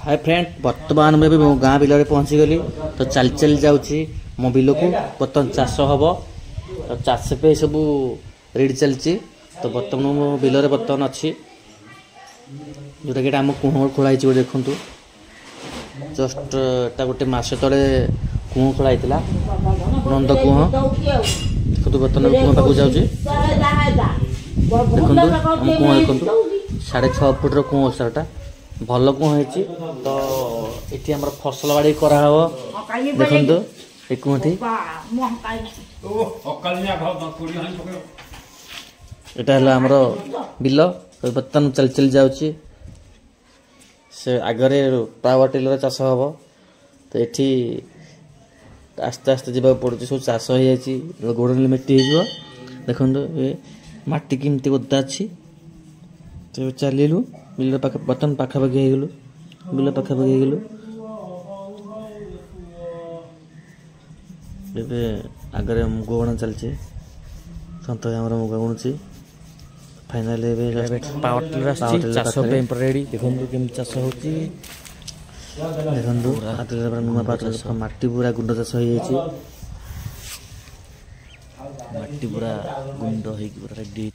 hi friend बर्तमान मुझे मो गाँ बिल पहुँची गली तो चल चल जाऊँगी मो बिल को बर्तमान चाष हम तो चाष पे सब रेडी चलती तो बर्तमान मो बिल बर्तमान अच्छी जोटा कि आम कुह खोलाई देखु जस्ट गोटे मस तले कुह खोलाई नंद कुह देखो बर्तमान कुह पाक जाऊँगी देखो आम कुह देखो 6.5 फुट कुह सारा भल कुह तो ये आम फसल बाड़ी कराव देखु ये कुहटी यहाँ आमर बिल बर्तमान चल चल जाऊँगी से आगरे पावर टिलर चाष हम तो ये आस्ते आस्ते जावाक पड़े सब चाष हो गोड़ मिट्टी हो देखो ये मट्टी केमती ओदा अच्छी तो चलू बिल बर्तमान पाखापाखि हो गलु बिल पाखापाखि हो गलु ए आगे मुग बना चलती सत मुग बुणुची फाइनाल पावर टिलर चाष रेडी देखो केम चाष हो देखो नुआ पावर मट्टी पूरा गुंड चाष हो मट्टी पूरा गुंड हो रेडी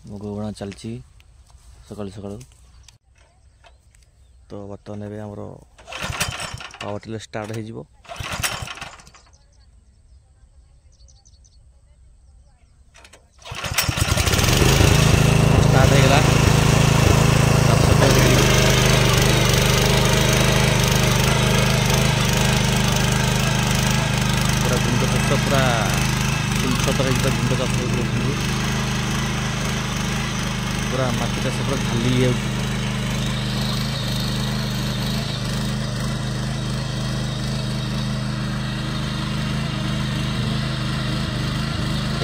मुग बुणा चलती सका सका तो बर्तमान ए आमर पावर टिलर स्टार्ट हो पूरा 3-7 गुंड चाष पूरा मट्टी चाष पूरा खाली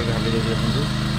घाली देखो